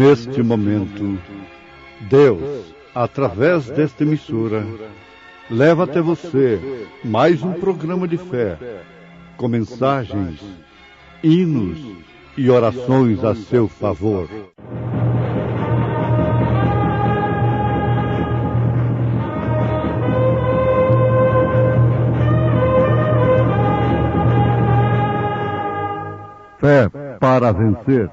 neste momento, Deus, através desta emissora, leva até você mais um programa de fé, com mensagens, hinos e orações a seu favor. Fé para vencer.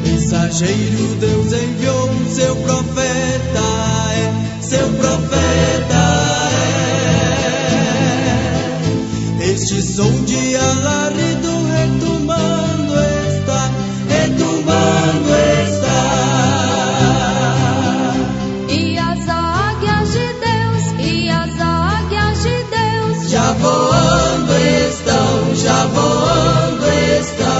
Mensageiro, Deus enviou seu profeta, seu profeta é. Este som de alarido retumbando está, retumbando está. E as águias de Deus, e as águias de Deus já voando estão, já voando estão.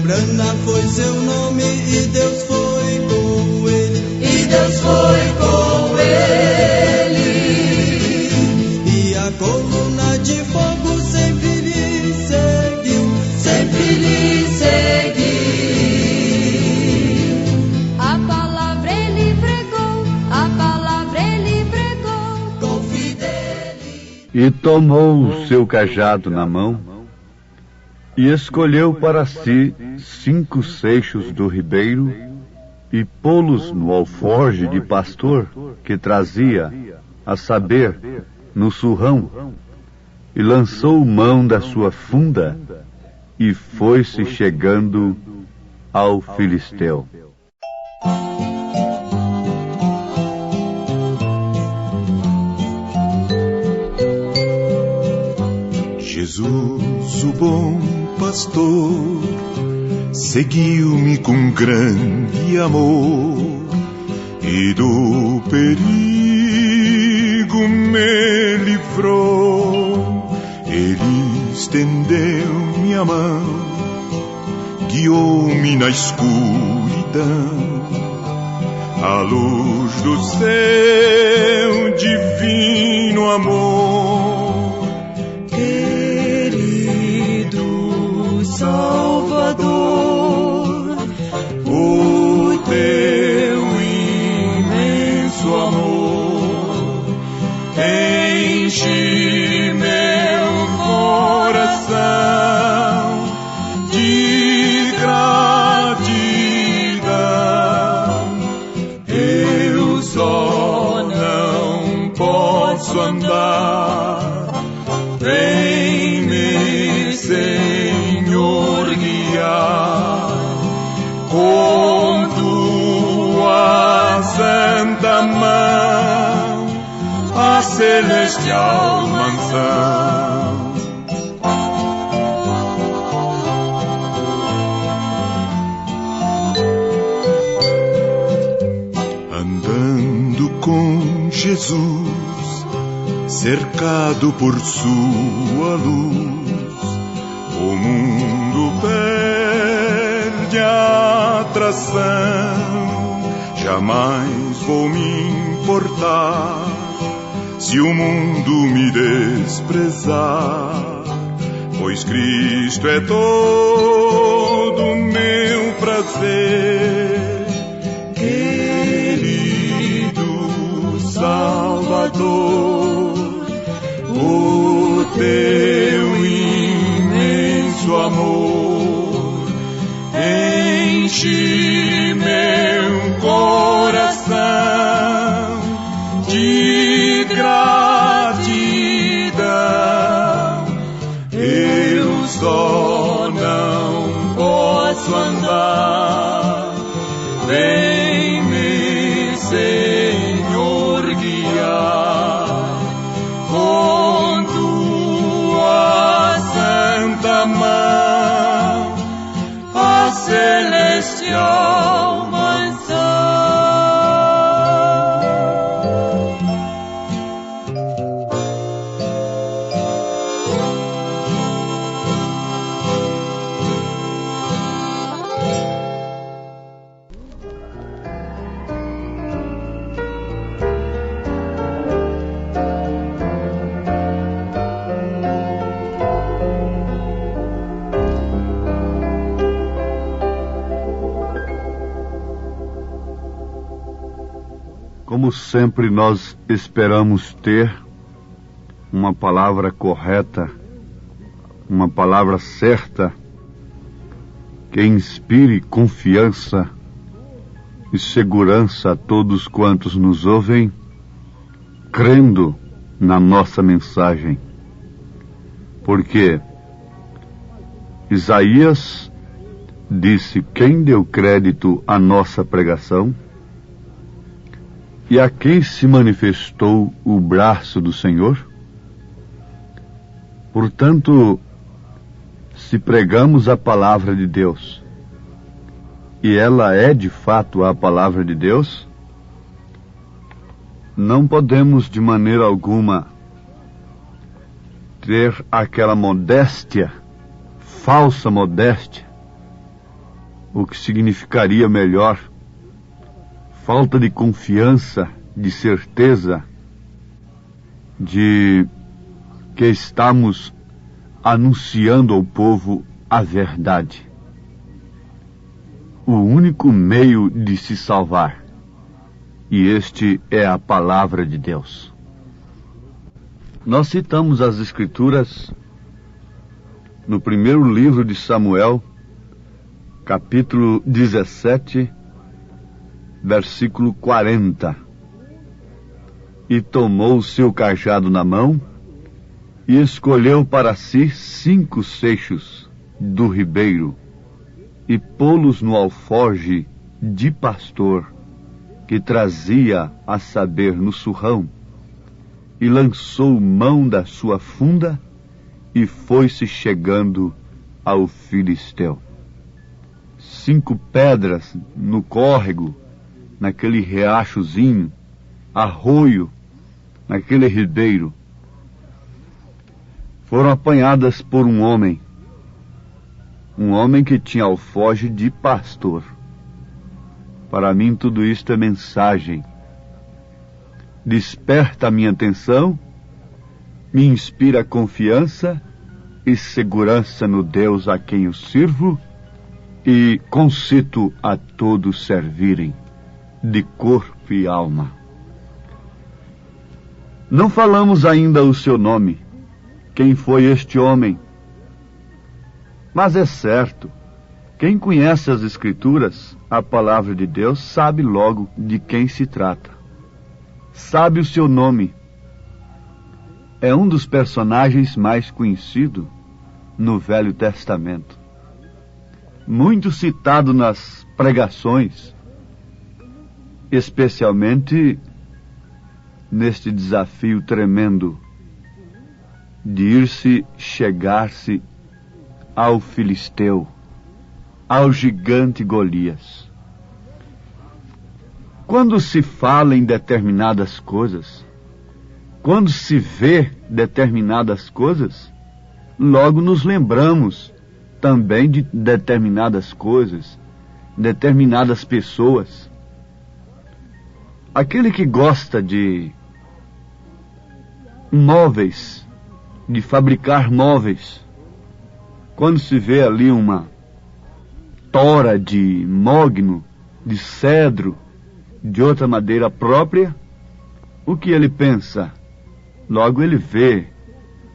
Brana foi seu nome e Deus foi com ele, e Deus foi com ele. E a coluna de fogo sempre lhe seguiu, sempre lhe seguiu. A palavra ele pregou, a palavra ele pregou com fidelidade. E tomou o seu cajado na mão e escolheu para si 5 seixos do ribeiro e pô-los no alforje de pastor que trazia, a saber, no surrão, e lançou mão da sua funda e foi-se chegando ao filisteu. Jesus, o bom pastor, seguiu-me com grande amor e do perigo me livrou. Ele estendeu-me a mão, guiou-me na escuridão, à luz do seu divino amor. Salvador, o teu imenso amor enche meu coração de gratidão. Eu só não posso andar, vem-me Senhor guiar com tua santa mão a celestial mansão. Andando com Jesus, cercado por sua luz, o mundo perde a atração. Jamais vou me importar se o mundo me desprezar, pois Cristo é todo meu prazer. Querido Salvador, o teu imenso amor enche meu coração de gratidão. Eu só não posso andar, vem-me Senhor guiar com tua santa mão a celestial mansão. sempre nós esperamos ter uma palavra correta, uma palavra certa, que inspire confiança e segurança a todos quantos nos ouvem, crendo na nossa mensagem. Porque Isaías disse: quem deu crédito à nossa pregação? E a quem se manifestou o braço do Senhor? Portanto, se pregamos a palavra de Deus, e ela é de fato a palavra de Deus, não podemos de maneira alguma ter aquela modéstia, falsa modéstia, o que significaria melhor, falta de confiança, de certeza, de que estamos anunciando ao povo a verdade. O único meio de se salvar, e este é a palavra de Deus. Nós citamos as Escrituras no primeiro livro de Samuel, capítulo 17, versículo 40. E tomou o seu cajado na mão, e escolheu para si 5 seixos do ribeiro, e pô-los no alforje de pastor, que trazia, a saber, no surrão, e lançou mão da sua funda, e foi-se chegando ao filisteu. 5 pedras no córrego, naquele riachozinho, arroio, naquele ribeiro, foram apanhadas por um homem que tinha alforje de pastor. Para mim tudo isto é mensagem. Desperta a minha atenção, me inspira confiança e segurança no Deus a quem eu sirvo, e concito a todos servirem, de corpo e alma. Não falamos ainda o seu nome, quem foi este homem. Mas é certo, quem conhece as Escrituras, a palavra de Deus, sabe logo de quem se trata. Sabe o seu nome. É um dos personagens mais conhecidos no Velho Testamento. Muito citado nas pregações, especialmente neste desafio tremendo de chegar-se ao filisteu, ao gigante Golias. Quando se fala em determinadas coisas, quando se vê determinadas coisas, logo nos lembramos também de determinadas coisas, determinadas pessoas. Aquele que gosta de móveis, de fabricar móveis, quando se vê ali uma tora de mogno, de cedro, de outra madeira própria, o que ele pensa? Logo ele vê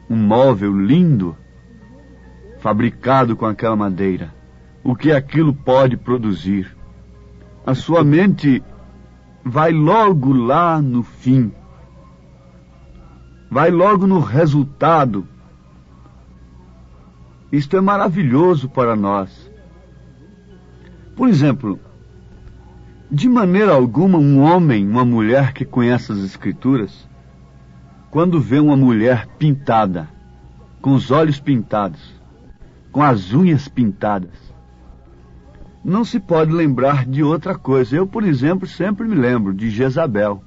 um móvel lindo, fabricado com aquela madeira. O que aquilo pode produzir? A sua mente vai logo lá no fim, vai logo no resultado. Isto é maravilhoso para nós. Por exemplo, de maneira alguma um homem, uma mulher que conhece as Escrituras, quando vê uma mulher pintada, com os olhos pintados, com as unhas pintadas, não se pode lembrar de outra coisa. Eu, por exemplo, sempre me lembro de Jezabel.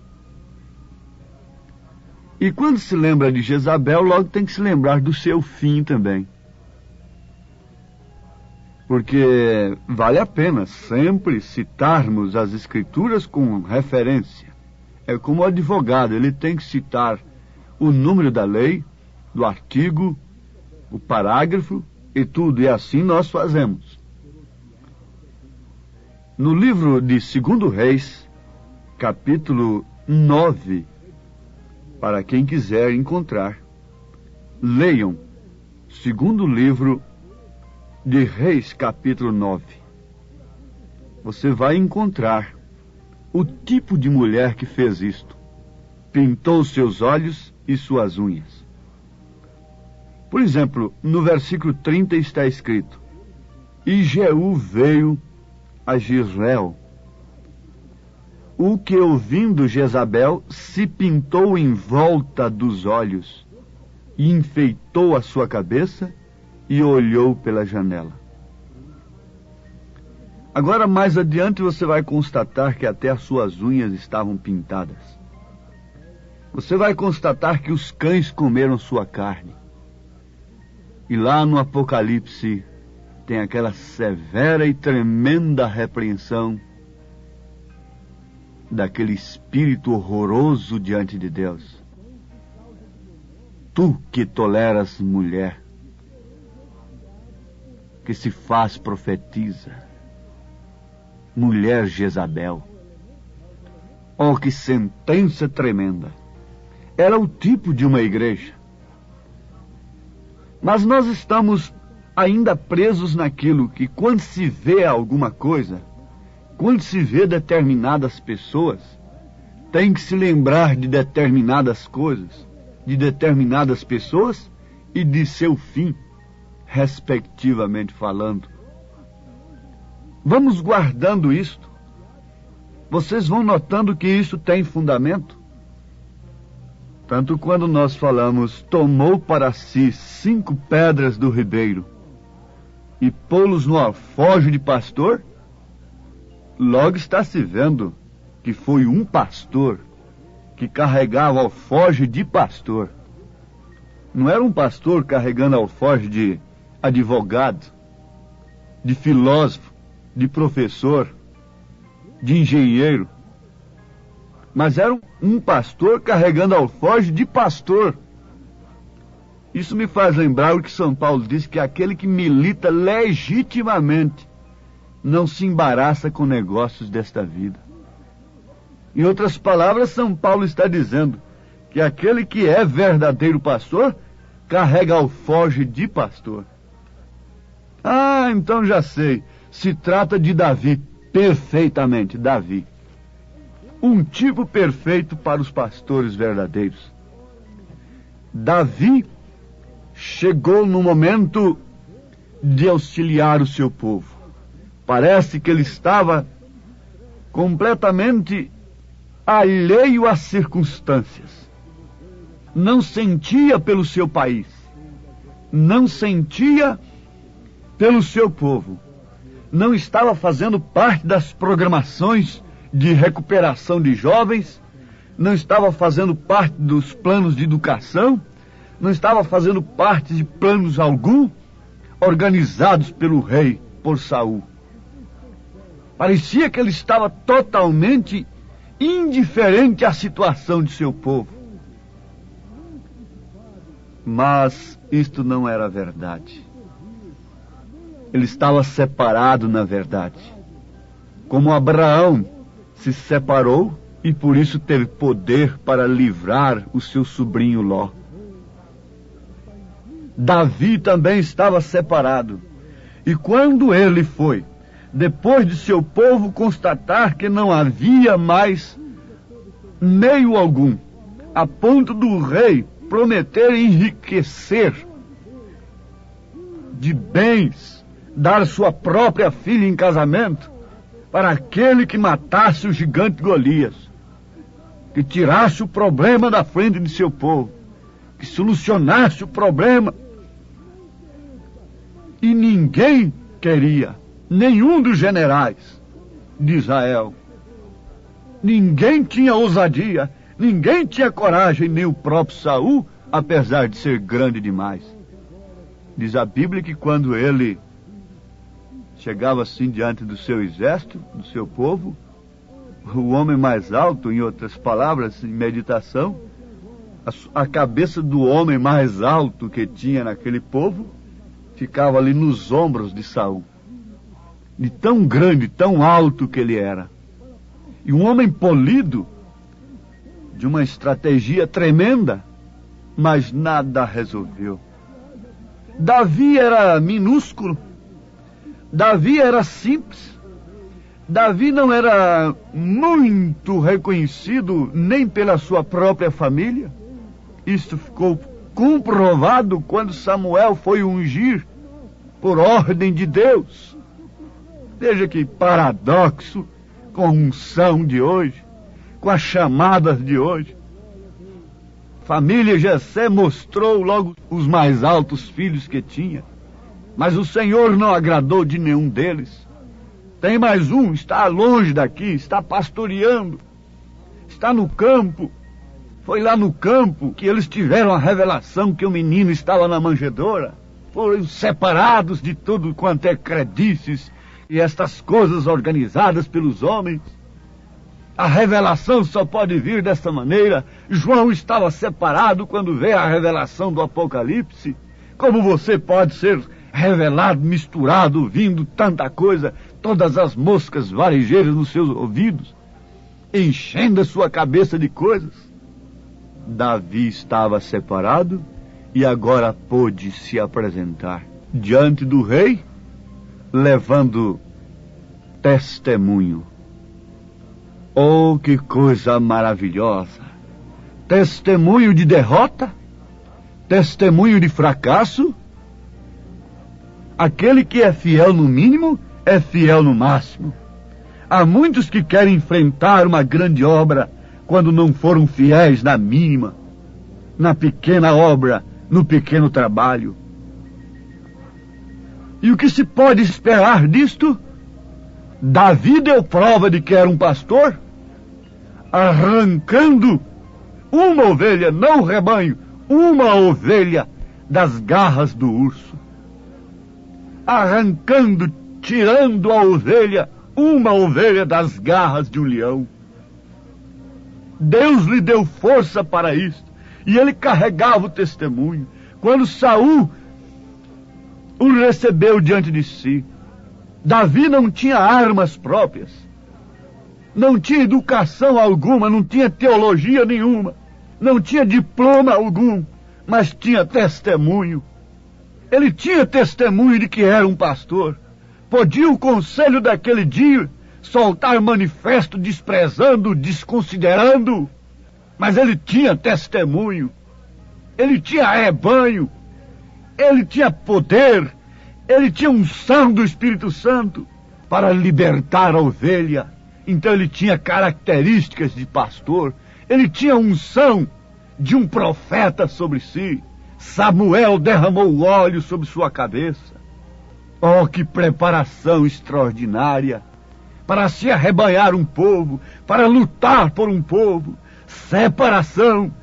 E quando se lembra de Jezabel, logo tem que se lembrar do seu fim também. Porque vale a pena sempre citarmos as Escrituras com referência. É como o advogado, ele tem que citar o número da lei, do artigo, o parágrafo e tudo, e assim nós fazemos. No livro de 2 Reis, capítulo 9, para quem quiser encontrar. Leiam, segundo livro de Reis, capítulo 9. Você vai encontrar o tipo de mulher que fez isto. Pintou seus olhos e suas unhas. Por exemplo, no versículo 30 está escrito: E Jeú veio a Jezreel, o que, ouvindo Jezabel, se pintou em volta dos olhos, e enfeitou a sua cabeça, e olhou pela janela. Agora, mais adiante, você vai constatar que até as suas unhas estavam pintadas. Você vai constatar que os cães comeram sua carne. E lá no Apocalipse tem aquela severa e tremenda repreensão daquele espírito horroroso diante de Deus. Tu que toleras mulher, que se faz profetiza, mulher Jezabel. Oh, que sentença tremenda! Era o tipo de uma igreja. Mas nós estamos ainda presos naquilo que, quando se vê alguma coisa, quando se vê determinadas pessoas, tem que se lembrar de determinadas coisas, de determinadas pessoas e de seu fim, respectivamente falando. Vamos guardando isto. Vocês vão notando que isso tem fundamento. Tanto quando nós falamos, tomou para si 5 pedras do ribeiro e pô-los no alforje de pastor, logo está se vendo que foi um pastor que carregava alforje de pastor. Não era um pastor carregando alforje de advogado, de filósofo, de professor, de engenheiro, mas era um pastor carregando alforje de pastor. Isso me faz lembrar o que São Paulo diz, que aquele que milita legitimamente não se embaraça com negócios desta vida. Em outras palavras, São Paulo está dizendo que aquele que é verdadeiro pastor carrega alforje de pastor. Ah, então já sei. Se trata de Davi, perfeitamente, Davi. Um tipo perfeito para os pastores verdadeiros. Davi chegou no momento de auxiliar o seu povo. Parece que ele estava completamente alheio às circunstâncias. Não sentia pelo seu país. Não sentia pelo seu povo. Não estava fazendo parte das programações de recuperação de jovens, não estava fazendo parte dos planos de educação, não estava fazendo parte de planos algum organizados pelo rei, por Saul. Parecia que ele estava totalmente indiferente à situação de seu povo. Mas isto não era verdade. Ele estava separado, na verdade. Como Abraão se separou e por isso teve poder para livrar o seu sobrinho Ló. Davi também estava separado. E quando ele foi, depois de seu povo constatar que não havia mais meio algum, a ponto do rei prometer enriquecer de bens, dar sua própria filha em casamento para aquele que matasse o gigante Golias, que tirasse o problema da frente de seu povo, que solucionasse o problema. E ninguém queria, nenhum dos generais de Israel. Ninguém tinha ousadia, ninguém tinha coragem, nem o próprio Saul, apesar de ser grande demais. Diz a Bíblia que quando ele chegava assim diante do seu exército, do seu povo, o homem mais alto, em outras palavras, em meditação, a cabeça do homem mais alto que tinha naquele povo ficava ali nos ombros de Saul. De tão grande, tão alto que ele era. E um homem polido, de uma estratégia tremenda, mas nada resolveu. Davi era minúsculo, Davi era simples, Davi não era muito reconhecido nem pela sua própria família. Isso ficou comprovado quando Samuel foi ungir por ordem de Deus. Veja que paradoxo com a unção de hoje, com as chamadas de hoje. Família Jessé mostrou logo os mais altos filhos que tinha, mas o Senhor não agradou de nenhum deles. Tem mais um, está longe daqui, está pastoreando, está no campo. Foi lá no campo que eles tiveram a revelação que o menino estava na manjedoura. Foram separados de tudo quanto é credícies e estas coisas organizadas pelos homens. A revelação só pode vir desta maneira. João estava separado quando veio a revelação do Apocalipse. Como você pode ser revelado, misturado, vindo tanta coisa, todas as moscas varejeiras nos seus ouvidos, enchendo a sua cabeça de coisas? Davi estava separado e agora pôde se apresentar diante do rei, levando testemunho. Oh, que coisa maravilhosa! Testemunho de derrota? Testemunho de fracasso? Aquele que é fiel no mínimo, é fiel no máximo. Há muitos que querem enfrentar uma grande obra quando não foram fiéis na mínima, na pequena obra, no pequeno trabalho. E o que se pode esperar disto? Davi deu prova de que era um pastor, arrancando uma ovelha, não o rebanho, uma ovelha das garras do urso. Arrancando, tirando a ovelha, uma ovelha das garras de um leão. Deus lhe deu força para isso, e ele carregava o testemunho. Quando Saul o recebeu diante de si, Davi não tinha armas próprias, não tinha educação alguma, não tinha teologia nenhuma, não tinha diploma algum, mas tinha testemunho. Ele tinha testemunho de que era um pastor. Podia o conselho daquele dia soltar manifesto desprezando, desconsiderando, mas ele tinha testemunho. Ele tinha rebanho, ele tinha poder, ele tinha unção do Espírito Santo para libertar a ovelha. Então ele tinha características de pastor, ele tinha unção de um profeta sobre si. Samuel derramou o óleo sobre sua cabeça. Oh, que preparação extraordinária para se arrebanhar um povo, para lutar por um povo. Separação,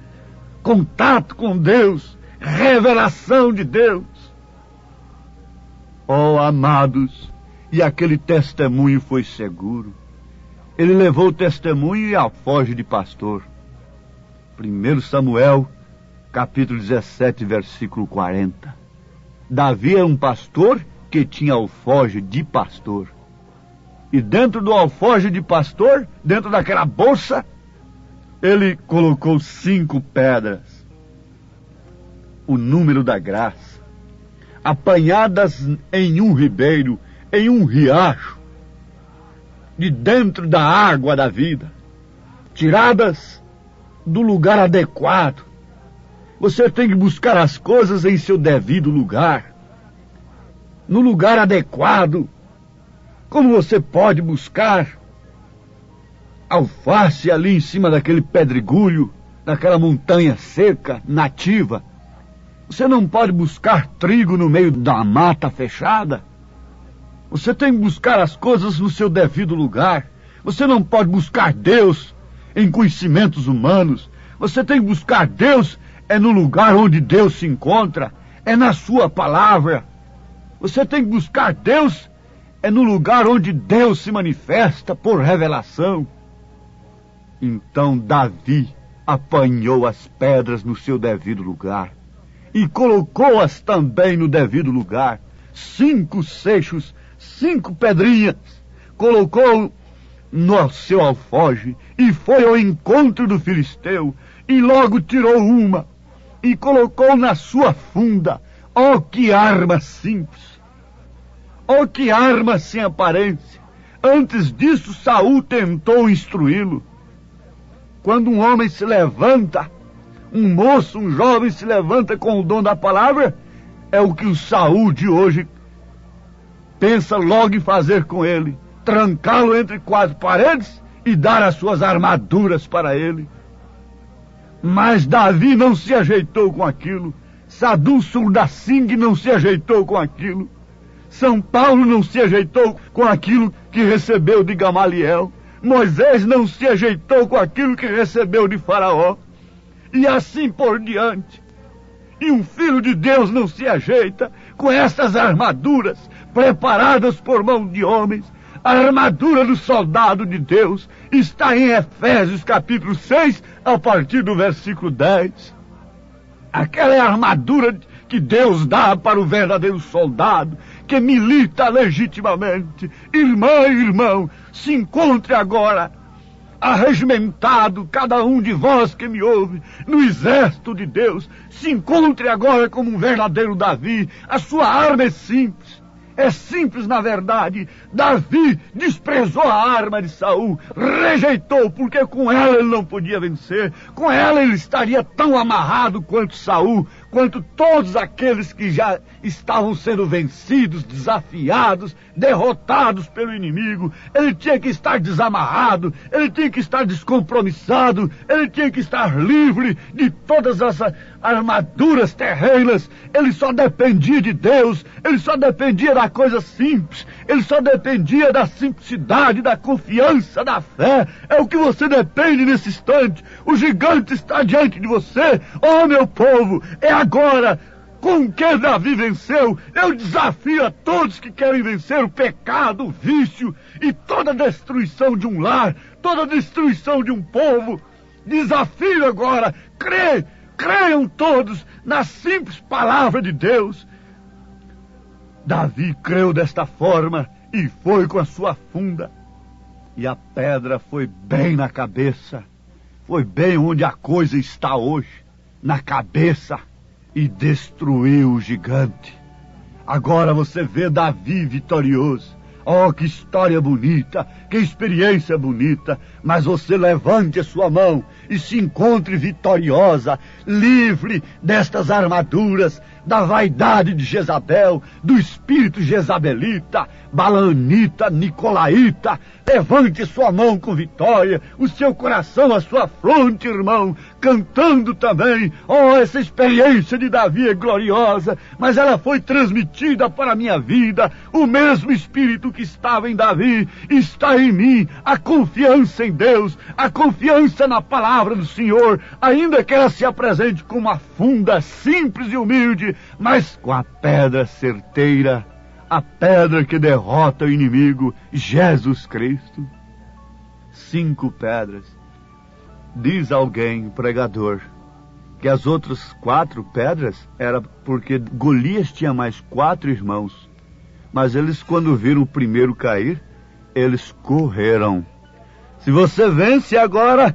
contato com Deus, revelação de Deus. Oh, amados, e aquele testemunho foi seguro. Ele levou o testemunho e a alforje de pastor. 1 Samuel, capítulo 17, versículo 40. Davi era um pastor que tinha alforje de pastor. E dentro do alforje de pastor, dentro daquela bolsa, ele colocou 5 pedras. O número da graça. Apanhadas em um ribeiro, em um riacho, de dentro da água da vida. Tiradas do lugar adequado. Você tem que buscar as coisas em seu devido lugar, no lugar adequado. Como você pode buscar alface ali em cima daquele pedregulho, daquela montanha seca, nativa? Você não pode buscar trigo no meio da mata fechada. Você tem que buscar as coisas no seu devido lugar. Você não pode buscar Deus em conhecimentos humanos. Você tem que buscar Deus no lugar onde Deus se encontra, é na sua palavra. Você tem que buscar Deus no lugar onde Deus se manifesta por revelação. Então Davi apanhou as pedras no seu devido lugar e colocou-as também no devido lugar. 5 seixos, 5 pedrinhas. Colocou no seu alforje e foi ao encontro do filisteu e logo tirou uma e colocou na sua funda. Oh, que arma simples! Oh, que arma sem aparência! Antes disso, Saul tentou instruí-lo. Quando um homem se levanta, um moço, um jovem se levanta com o dom da palavra, é o que o Saul de hoje pensa logo em fazer com ele: trancá-lo entre quatro paredes e dar as suas armaduras para ele. Mas Davi não se ajeitou com aquilo. Sadhu Surdasingh não se ajeitou com aquilo. São Paulo não se ajeitou com aquilo que recebeu de Gamaliel. Moisés não se ajeitou com aquilo que recebeu de Faraó. E assim por diante. E um filho de Deus não se ajeita com essas armaduras preparadas por mão de homens. A armadura do soldado de Deus está em Efésios capítulo 6, a partir do versículo 10. Aquela é a armadura que Deus dá para o verdadeiro soldado, que milita legitimamente. Irmã e irmão, se encontre agora arregimentado, cada um de vós que me ouve, no exército de Deus. Se encontre agora como um verdadeiro Davi. A sua arma é simples. É simples, na verdade. Davi desprezou a arma de Saul, rejeitou, porque com ela ele não podia vencer. Com ela ele estaria tão amarrado quanto Saul, quanto todos aqueles que já estavam sendo vencidos, desafiados, derrotados pelo inimigo. Ele tinha que estar desamarrado, ele tinha que estar descompromissado, ele tinha que estar livre de todas essas armaduras terrenas. Ele só dependia de Deus, ele só dependia da coisa simples, ele só dependia da simplicidade, da confiança, da fé. É o que você depende nesse instante. O gigante está diante de você. Oh, meu povo, é agora. Com que Davi venceu? Eu desafio a todos que querem vencer o pecado, o vício e toda a destruição de um lar, toda a destruição de um povo. Desafio agora. Creiam todos na simples palavra de Deus. Davi creu desta forma e foi com a sua funda. E a pedra foi bem na cabeça. Foi bem onde a coisa está hoje, na cabeça. E destruiu o gigante. Agora você vê Davi vitorioso. Oh, que história bonita, que experiência bonita. Mas você levante a sua mão e se encontre vitoriosa, livre destas armaduras, da vaidade de Jezabel, do espírito jezabelita, balanita, nicolaíta. Levante sua mão com vitória, o seu coração, a sua fronte, irmão, cantando também. Oh, essa experiência de Davi é gloriosa, mas ela foi transmitida para a minha vida. O mesmo espírito que estava em Davi está em mim. A confiança em Deus, a confiança na palavra do Senhor, ainda que ela se apresente com uma funda simples e humilde, mas com a pedra certeira, a pedra que derrota o inimigo, Jesus Cristo. 5 pedras. Diz alguém, pregador, que as outras 4 pedras era porque Golias tinha mais 4 irmãos. Mas eles, quando viram o primeiro cair, eles correram. Se você vence agora,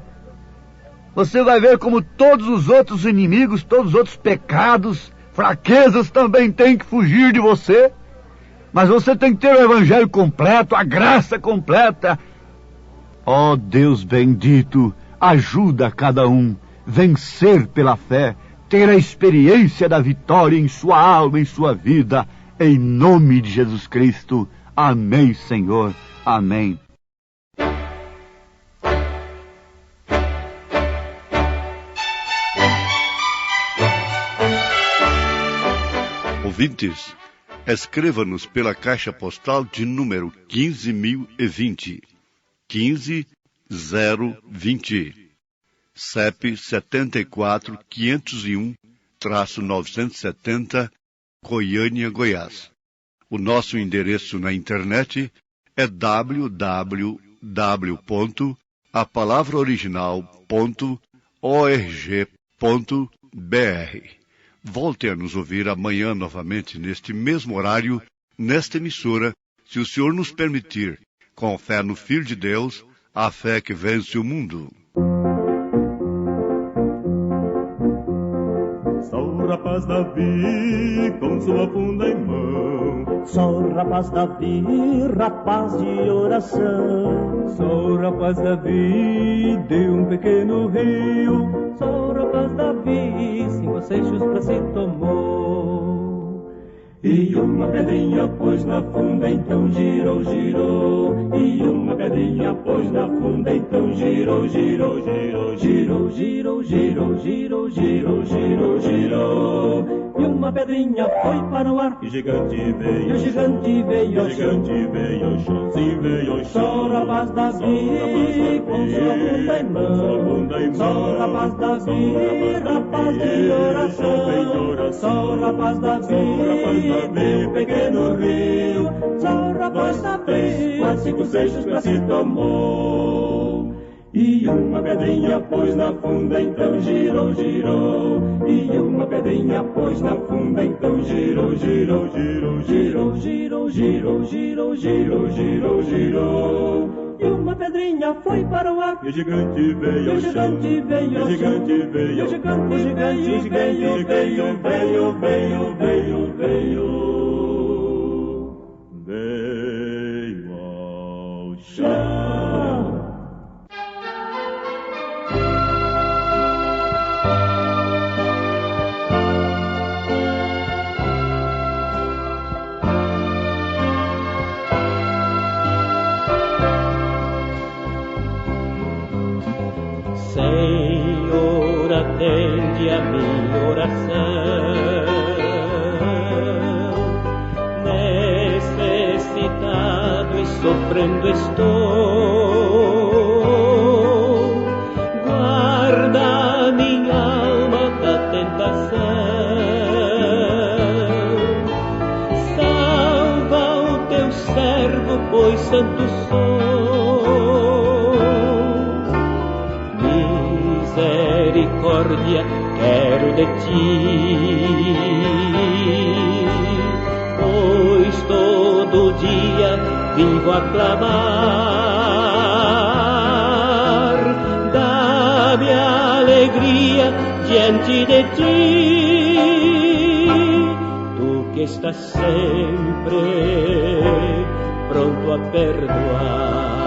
você vai ver como todos os outros inimigos, todos os outros pecados, fraquezas também têm que fugir de você. Mas você tem que ter o evangelho completo, a graça completa. Ó Deus bendito, ajuda cada um vencer pela fé, ter a experiência da vitória em sua alma, em sua vida, em nome de Jesus Cristo. Amém, Senhor. Amém. Ouvintes, escreva-nos pela caixa postal de número 15.020, 15020, CEP 74.501-970, Goiânia, Goiás. O nosso endereço na internet é www.apalavraoriginal.org.br. Volte a nos ouvir amanhã novamente neste mesmo horário, nesta emissora, se o Senhor nos permitir, Com fé no Filho de Deus, a fé que vence o mundo. Sou o rapaz Davi, com sua funda em mão. Sou o rapaz Davi, rapaz de oração. Sou o rapaz Davi, de um pequeno rio. Sou o rapaz Davi, 5 seixos pra si tomou. E uma pedrinha pôs na funda, então girou, girou. E uma pedrinha pôs na funda, então girou, girou, girou, girou, girou, girou, girou, girou, girou, girou. E uma pedrinha foi para o ar. E o gigante veio, e o gigante veio, o gigante veio, sim, veio, sou o rapaz Davi, com sua funda em mão. Sou o rapaz Davi, rapaz de oração. Sou o rapaz Davi, de um pequeno rio. Sou o rapaz Davi, 5 seixos pra si tomou. E uma pedrinha pôs na funda, então girou, girou. E uma pedrinha pôs na funda, então girou, girou, girou, girou, girou, girou, girou, girou, girou, girou. E uma pedrinha foi para o ar. E o gigante veio, e o gigante veio, o gigante veio, o gigante veio, veio, veio, veio, veio, veio, veio, veio ao chão. Senhor, atende a minha oração. Necessitado e sofrendo estou. Guarda minha alma da tentação. Salva o teu servo, pois santo sou. Misericórdia quero de ti, pois todo dia vivo a clamar. Dá-me alegria diante de ti, tu que estás sempre pronto a perdoar.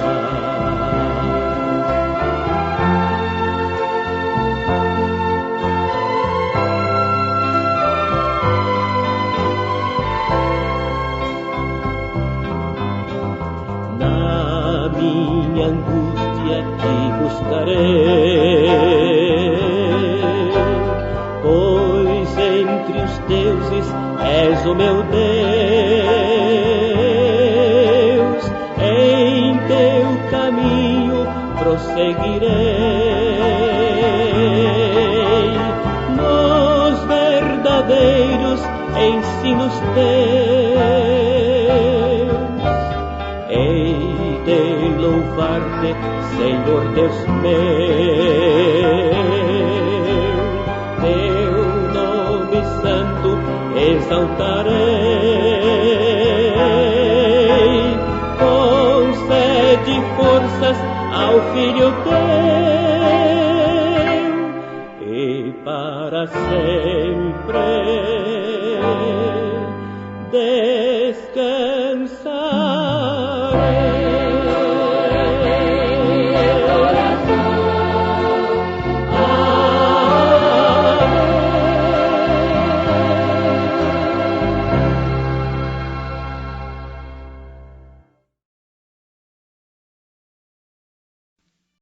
Minha angústia te buscarei, pois entre os deuses és o meu Deus. Em teu caminho prosseguirei, nos verdadeiros ensinos teus. Hei de louvar-te, Senhor Deus meu, teu nome santo exaltarei. Concede forças ao Filho teu, e para sempre